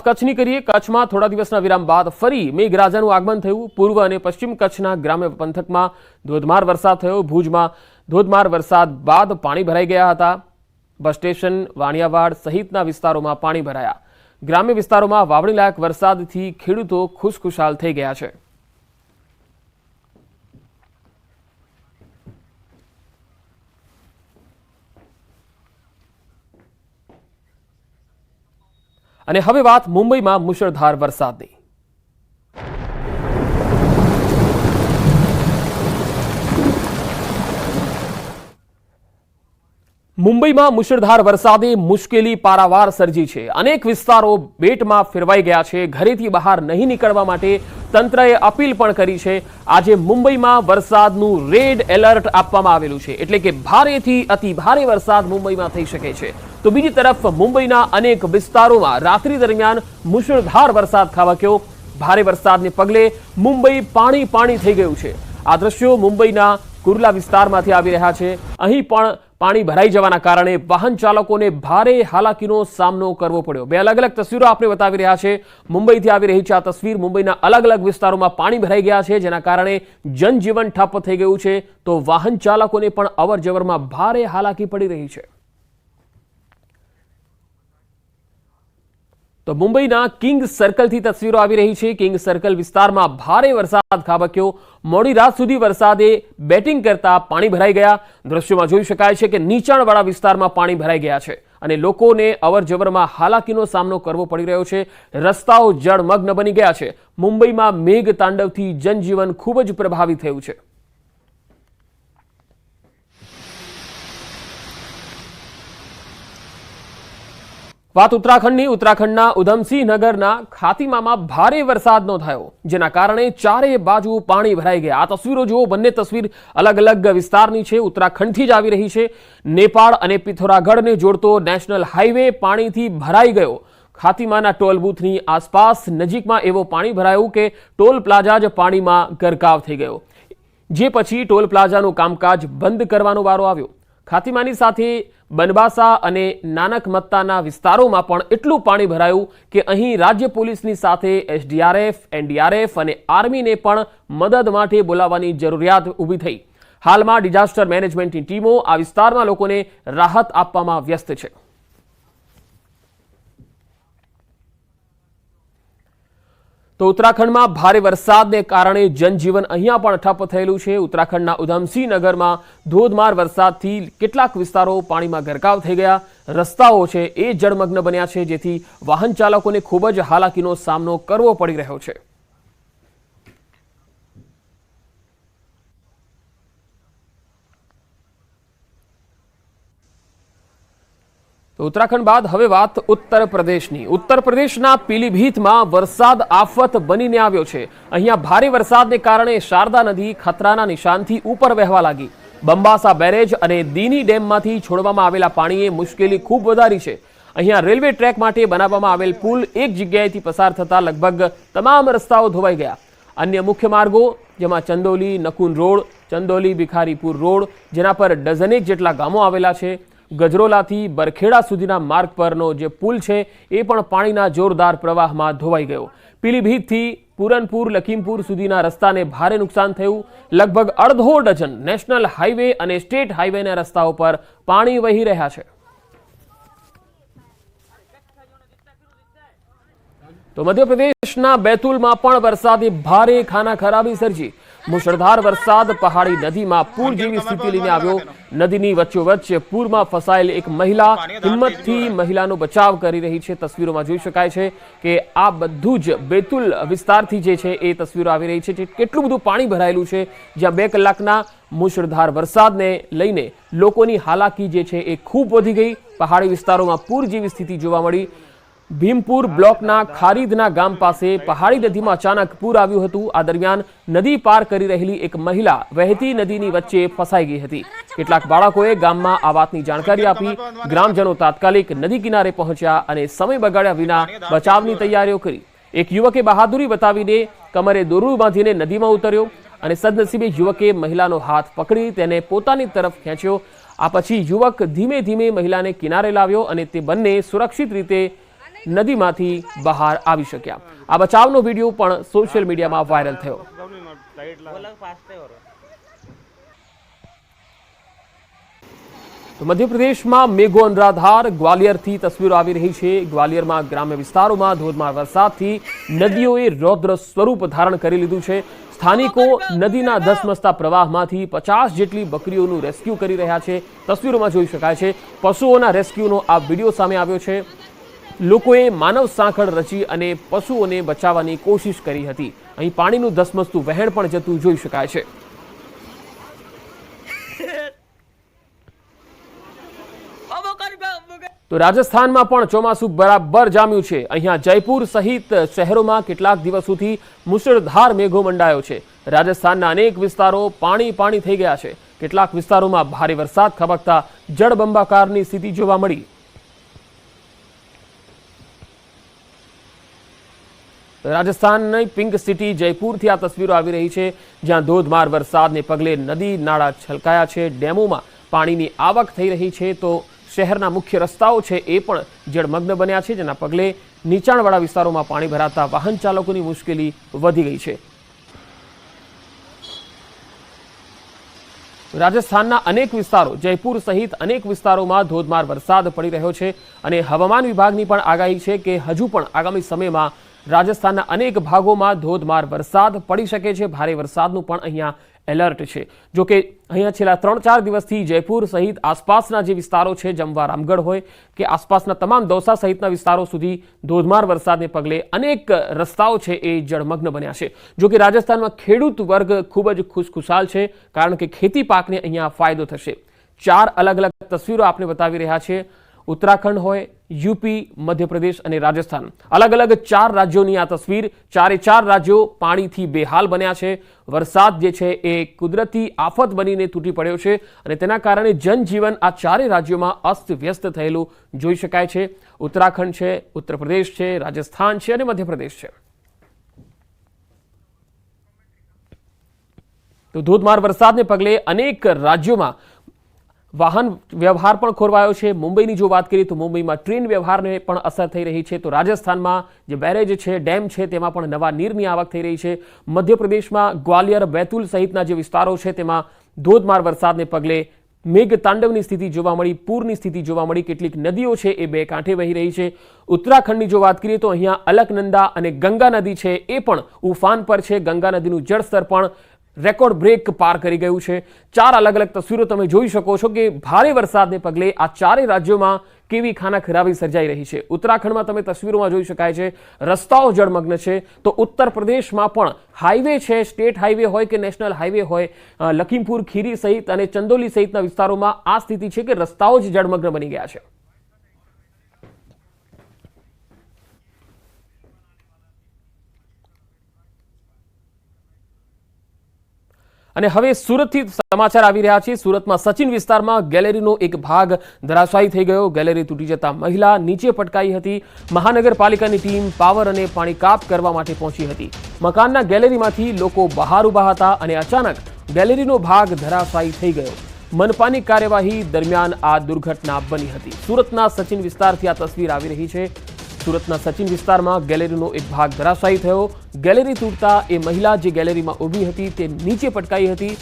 કચ્છની કરીએ। કચ્છમાં થોડા દિવસના વિરામ બાદ ફરી મેઘરાજાનું આગમન થયું। પૂર્વ અને પશ્ચિમ કચ્છના ગ્રામ્ય પંથકમાં ધોધમાર વરસાદ થયો। ભુજમાં ધોધમાર વરસાદ બાદ પાણી ભરાઈ ગયા હતા। બસ સ્ટેશન, વાણિયાવાડ સહિતના વિસ્તારોમાં પાણી ભરાયા। ગ્રામ્ય વિસ્તારોમાં વાવણી લાયક વરસાદથી ખેડૂતો ખુશખુશાલ થઈ ગયા છે। અને હવે વાત મુંબઈમાં મુશળધાર વરસાદની। મુંબઈમાં મુશળધાર વરસાદે મુશ્કેલી પારાવાર સર્જી છે। અનેક વિસ્તારો બેટમાં ફેરવાઈ ગયા છે। ઘરેથી બહાર નહીં નીકળવા માટે તંત્રએ અપીલ પણ કરી છે। આજે મુંબઈમાં વરસાદનું રેડ એલર્ટ આપવામાં આવેલું છે, એટલે કે ભારેથી અતિ ભારે વરસાદ મુંબઈમાં થઈ શકે છે। તો બીજી તરફ મુંબઈના અનેક વિસ્તારોમાં રાત્રિ દરમિયાન મુશળધાર વરસાદ ખાબક્યો। ભારે વરસાદને પગલે મુંબઈ પાણી પાણી થઈ ગયું છે। આ દ્રશ્યો મુંબઈના કુર્લા વિસ્તારમાંથી આવી રહ્યા છે। અહીં પણ પાણી ભરાઈ જવાના કારણે વાહન ચાલકોને ભારે હાલાકીનો સામનો કરવો પડ્યો। બે અલગ અલગ તસવીરો આપણે બતાવી રહ્યા છે। મુંબઈથી આવી રહી છે આ તસવીર। મુંબઈના અલગ અલગ વિસ્તારોમાં પાણી ભરાઈ ગયા છે, જેના કારણે જનજીવન ઠપ થઈ ગયું છે, તો વાહન ચાલકોને પણ અવર જવરમાં ભારે હાલાકી પડી રહી છે। તો મુંબઈના કિંગ સર્કલથી તસવીરો આવી રહી છે। કિંગ સર્કલ વિસ્તારમાં ભારે વરસાદ ખાબક્યો। મોડી રાત સુધી વરસાદે બેટિંગ કરતા પાણી ભરાઈ ગયા। દ્રશ્યોમાં જોઈ શકાય છે કે નીચાણવાળા વિસ્તારમાં પાણી ભરાઈ ગયા છે અને લોકોને અવરજવરમાં હાલાકીનો સામનો કરવો પડી રહ્યો છે। રસ્તાઓ જળમગ્ન બની ગયા છે। મુંબઈમાં મેઘ તાંડવથી જનજીવન ખૂબ જ પ્રભાવિત થયું છે। વાત ઉત્તરાખંડની। ઉત્તરાખંડના ઉધમસિંહ નગરના ખાતીમામાં ભારે વરસાદ નોંધાયો, જેના કારણે ચારે બાજુ પાણી ભરાઈ ગયા। આ તસવીરો જુઓ। બંને તસવીર અલગ અલગ વિસ્તારની છે, ઉત્તરાખંડથી જ આવી રહી છે। નેપાળ અને પિથોરાગઢને જોડતો નેશનલ હાઈવે પાણીથી ભરાઈ ગયો। ખાતીમાના ટોલ બૂથની આસપાસ નજીકમાં એવો પાણી ભરાયું કે ટોલ પ્લાઝા જ પાણીમાં ગરકાવ થઈ ગયો, જે પછી ટોલ પ્લાઝાનું કામકાજ બંધ કરવાનો વારો આવ્યો। ખાતીમાની સાથે બનબાસા અને નાનકમત્તાના વિસ્તારોમાં પણ એટલું પાણી ભરાયું કે અહીં રાજ્ય પોલીસની સાથે એસડીઆરએફ, એનડીઆરએફ અને આર્મીને પણ મદદ માટે બોલાવવાની જરૂરિયાત ઊભી થઈ। હાલમાં ડિઝાસ્ટર મેનેજમેન્ટની ટીમો આ વિસ્તારમાં લોકોને રાહત આપવામાં વ્યસ્ત છે। તો ઉત્તરાખંડમાં ભારે વરસાદને કારણે જનજીવન અહીંયા પણ ઠપ થયેલું છે। ઉત્તરાખંડના ઉધમસિંહ નગરમાં ધોધમાર વરસાદથી કેટલાક વિસ્તારો પાણીમાં ગરકાવ થઈ ગયા। રસ્તાઓ છે એ જળમગ્ન બન્યા છે, જેથી વાહન ચાલકોને ખૂબ જ હાલાકીનો સામનો કરવો પડી રહ્યો છે। તો ઉત્તરાખંડ બાદ હવે વાત ઉત્તર પ્રદેશની। ઉત્તર પ્રદેશના પીલીભીતમાં વરસાદ આફત બનીને આવ્યો છે। અહીંયા ભારે વરસાદને કારણે શારદા નદી ખતરાના નિશાનથી ઉપર વહેવા લાગી। બંબાસા બેરેજ અને દીની ડેમમાંથી છોડવામાં આવેલા પાણીએ મુશ્કેલી ખૂબ વધારી છે। અહીંયા રેલવે ટ્રેક માટે બનાવવામાં આવેલ પુલ એક જગ્યાએથી પસાર થતા લગભગ તમામ રસ્તાઓ ધોવાઈ ગયા। અન્ય મુખ્ય માર્ગો, જેમાં ચંદોલી નકુન રોડ, ચંદોલી ભિખારીપુર રોડ, જેના પર ડઝનેક જેટલા ગામો આવેલા છે, ગજરોલાથી બરખેડા સુધીના માર્ગ પરનો જે પુલ છે એ પણ પાણીના જોરદાર પ્રવાહમાં ધોવાઈ ગયો। પીલીભીતથી પૂરનપુર લખીમપુર સુધીના રસ્તાને ભારે નુકસાન થયું। લગભગ અડધો ડઝન નેશનલ હાઈવે અને સ્ટેટ હાઈવેના રસ્તાઓ પર પાણી વહી રહ્યા છે। તો મધ્યપ્રદેશના બેતુલમાં પણ વરસાદે ભારે ખાનાખરાબી સર્જી। મુશળધાર વરસાદ પહાડી નદીમાં પૂર જેવી સ્થિતિ લઈને આવ્યો। નદીની વચ્ચોવચ્ચ પૂરમાં ફસાયેલ એક મહિલા હિંમતથી મહિલાનો બચાવ કરી રહી છે। તસવીરોમાં જોઈ શકાય છે કે આ બધું જ બેતુલ વિસ્તારથી જે છે એ તસવીરો આવી રહી છે। કેટલું બધું પાણી ભરાયેલું છે, જ્યાં 2 કલાકના મુશળધાર વરસાદને લઈને લોકોની હાલાકી જે છે એ ખૂબ વધી ગઈ। પહાડી વિસ્તારોમાં પૂર જેવી સ્થિતિ જોવા મળી। ભીમપુર બ્લોકના ખારીદના ગામ પાસે પહાડી નદીમાં અચાનક પૂર આવ્યું હતું। આ દરમિયાન નદી પાર કરી રહેલી એક મહિલા વહેતી નદીની વચ્ચે ફસાઈ ગઈ હતી। કેટલાક બાળકોએ ગામમાં આ વાતની જાણકારી આપી। ગ્રામજનો તાત્કાલિક નદી કિનારે પહોંચ્યા અને સમય બગાડ્યા વિના બચાવની તૈયારીઓ કરી। એક યુવકે બહાદુરી બતાવીને કમરે દોરડું બાંધીને નદીમાં ઉતર્યો અને સદનસીબે યુવકે મહિલાનો હાથ પકડી તેને પોતાની તરફ ખેંચ્યો। આ પછી યુવક ધીમે ધીમે મહિલાને કિનારે લાવ્યો અને તે બંને સુરક્ષિત રીતે નદીમાંથી બહાર આવી શક્યા। આ બચાવનો વિડીયો પણ સોશિયલ મીડિયામાં વાયરલ થયો। તો મધ્યપ્રદેશમાં મેઘો અનરાધાર ગ્વાલિયરથી તસવીરો આવી રહી છે। ગ્વાલિયરમાં ગ્રામ્ય વિસ્તારોમાં ધોધમાર વરસાદથી નદીઓએ રૌદ્ર સ્વરૂપ ધારણ કરી લીધું છે। સ્થાનિકો નદીના ધસમસતા પ્રવાહમાંથી 50 જેટલી બકરીઓનું રેસ્ક્યુ કરી રહ્યા છે। તસવીરોમાં જોઈ શકાય છે પશુઓના રેસ્ક્યુનો આ વિડીયો સામે આવ્યો છે। લોકોએ માનવ સાંકળ રચી અને પશુઓને બચાવવાની કોશિશ કરી હતી। અહીં પાણીનું ધસમસતું વહેણ પણ જતું જોઈ શકાય છે। તો રાજસ્થાનમાં પણ ચોમાસું બરાબર જામ્યું છે। અહીંયા જયપુર સહિત શહેરોમાં કેટલાક દિવસોથી મુશળધાર મેઘો મંડાયો છે। રાજસ્થાનના અનેક વિસ્તારો પાણી થઈ ગયા છે। કેટલાક વિસ્તારોમાં ભારે વરસાદ ખાબકતા જળબંબાકારની સ્થિતિ જોવા મળી। રાજસ્થાનની પિંક સિટી જયપુરથી આ તસવીરો આવી રહી છે, જ્યાં ધોધમાર વરસાદને પગલે નદી નાળા છલકાયા છે। ડેમોમાં પાણીની આવક થઈ રહી છે તો શહેરના મુખ્ય રસ્તાઓ છે એ પણ જળમગ્ન બન્યા છે, જેના પગલે નીચાણવાળા વિસ્તારોમાં પાણી ભરાતા વાહન ચાલકોની મુશ્કેલી વધી ગઈ છે। રાજસ્થાનના અનેક વિસ્તારો જયપુર સહિત અનેક વિસ્તારોમાં ધોધમાર વરસાદ પડી રહ્યો છે અને હવામાન વિભાગની પણ આગાહી છે કે હજુ પણ આગામી સમયમાં રાજસ્થાનના અનેક ભાગોમાં ધોધમાર વરસાદ પડી શકે છે। ભારે વરસાદનું પણ અહીંયા એલર્ટ છે। જો કે અહીંયા છેલ્લા 3-4 દિવસથી જયપુર સહિત આસપાસના જે વિસ્તારો છે, જમવા રામગઢ હોય કે આસપાસના તમામ દૌસા સહિતના વિસ્તારો સુધી ધોધમાર વરસાદને પગલે અનેક રસ્તાઓ છે એ જળમગ્ન બન્યા છે। જો કે રાજસ્થાનમાં ખેડૂત વર્ગ ખૂબ જ ખુશખુશાલ છે, કારણ કે ખેતી પાકને અહીંયા ફાયદો થશે। 4 અલગ અલગ તસવીરો આપણે બતાવી રહ્યા છે। ઉત્તરાખંડ હોય, યુપી, મધ્યપ્રદેશ અને રાજસ્થાન, અલગ અલગ 4 રાજ્યોની આ તસવીર। 4 રાજ્યો પાણીથી બેહાલ બન્યા છે। વરસાદ જે છે એ કુદરતી આફત બનીને તૂટી પડ્યો છે અને તેના કારણે જનજીવન આ 4 રાજ્યોમાં અસ્તવ્યસ્ત થયેલું જોઈ શકાય છે। ઉત્તરાખંડ છે, ઉત્તર પ્રદેશ છે, રાજસ્થાન છે અને મધ્યપ્રદેશ છે। તો ધોધમાર વરસાદને પગલે અનેક રાજ્યોમાં વાહન વ્યવહાર પણ ખોરવાયો છે। મુંબઈની જો વાત કરીએ તો મુંબઈમાં ટ્રેન વ્યવહારને પણ અસર થઈ રહી છે। તો રાજસ્થાનમાં જે બેરેજ છે, ડેમ છે, તેમાં પણ નવા નીરની આવક થઈ રહી છે। મધ્યપ્રદેશમાં ગ્વાલિયર, બેતુલ સહિતના જે વિસ્તારો છે તેમાં ધોધમાર વરસાદને પગલે મેઘ તાંડવની સ્થિતિ જોવા મળી, પૂરની સ્થિતિ જોવા મળી। કેટલીક નદીઓ છે એ બે કાંઠે વહી રહી છે। ઉત્તરાખંડની જો વાત કરીએ તો અહીંયા અલકનંદા અને ગંગા નદી છે એ પણ ઉફાન પર છે। ગંગા નદીનું જળસ્તર પણ રેકોર્ડ બ્રેક પાર કરી ગયું છે। 4 અલગ અલગ તસવીરો તમે જોઈ શકો છો કે ભારે વરસાદને પગલે આ 4 રાજ્યોમાં કેવી ખાનાખરાબી સર્જાઈ રહી છે। ઉત્તરાખંડમાં તમે તસવીરોમાં જોઈ શકાય છે રસ્તાઓ જળમગ્ન છે। તો ઉત્તર પ્રદેશમાં પણ હાઈવે છે, સ્ટેટ હાઈવે હોય કે નેશનલ હાઈવે હોય, લખીમપુર ખીરી સહિત અને ચંદોલી સહિતના વિસ્તારોમાં આ સ્થિતિ છે કે રસ્તાઓ જ જળમગ્ન બની ગયા છે। અને હવે સુરતથી સમાચાર આવી રહ્યા છે। સુરતમાં સચિન વિસ્તારમાં ગેલેરીનો એક ભાગ ધરાશાયી થઈ ગયો। ગેલેરી તૂટી જતા મહિલા નીચે પટકાઈ હતી। મહાનગરપાલિકાની ટીમ પાવર અને પાણી કાપ કરવા માટે પહોંચી હતી। મકાનના ગેલેરીમાંથી લોકો બહાર ઊભા હતા અને અચાનક ગેલેરીનો ભાગ ધરાશાયી થઈ ગયો। મનપાની કાર્યવાહી દરમિયાન આ દુર્ઘટના બની હતી। સુરતના સચિન વિસ્તારથી આ તસવીર આવી રહી છે। સુરતના સચિન વિસ્તારમાં ગેલેરીનો એક ભાગ ધરાશાયી થયો। ગેલેરી તૂટતા એ મહિલા જે ગેલેરીમાં ઊભી હતી તે નીચે પટકાઈ હતી।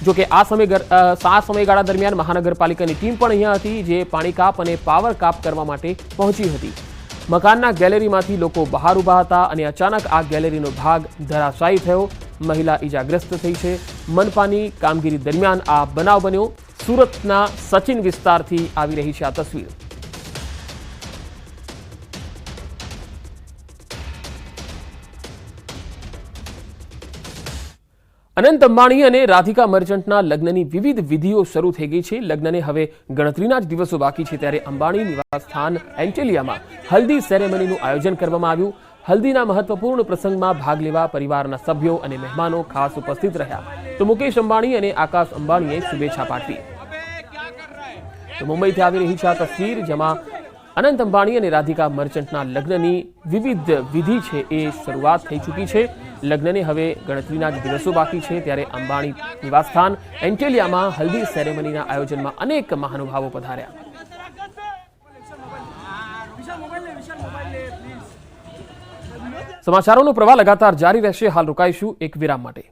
જો કે આ સમયગાળા દરમિયાન મહાનગરપાલિકાની ટીમ પણ અહીંયા હતી, જે પાણી કાપ અને પાવર કાપ કરવા માટે પહોંચી હતી। મકાનના ગેલેરીમાંથી લોકો બહાર ઊભા હતા અને અચાનક આ ગેલેરીનો ભાગ ધરાશાયી થયો। મહિલા ઈજાગ્રસ્ત થઈ છે। મનપાની કામગીરી દરમિયાન આ બનાવ બન્યો। સુરતના સચિન વિસ્તારથી આવી રહી છે આ તસવીર। અનંત અંબાણી અને રાધિકા મર્ચન્ટના લગ્નની વિવિધ વિધિઓ શરૂ થઈ ગઈ છે। લગ્નને હવે ગણતરીના જ દિવસો બાકી છે, ત્યારે અંબાણી નિવાસસ્થાન એન્ટેલિયામાં હલ્દી સેરેમનીનું આયોજન કરવામાં આવ્યું। હલ્દીના મહત્વપૂર્ણ પ્રસંગમાં ભાગ લેવા પરિવારના સભ્યો અને મહેમાનો ખાસ ઉપસ્થિત રહ્યા। તો મુકેશ અંબાણી અને આકાશ અંબાણીએ શુભેચ્છા પાઠવી। તો મુંબઈથી આવી રહી છે આ તસવીર, જેમાં અનંત અંબાણી અને રાધિકા મર્ચન્ટના લગ્નની વિવિધ વિધિ છે એ શરૂઆત થઈ ચૂકી છે। લગ્નને હવે ગણતરીના જ દિવસો બાકી છે, ત્યારે અંબાણી નિવાસસ્થાન એન્ટેલિયામાં હલ્દી સેરેમનીના આયોજનમાં અનેક મહાનુભાવો પધાર્યા। સમાચારોનો પ્રવાહ લગાતાર જારી રહેશે. હાલ રોકાઈશું એક વિરામ માટે.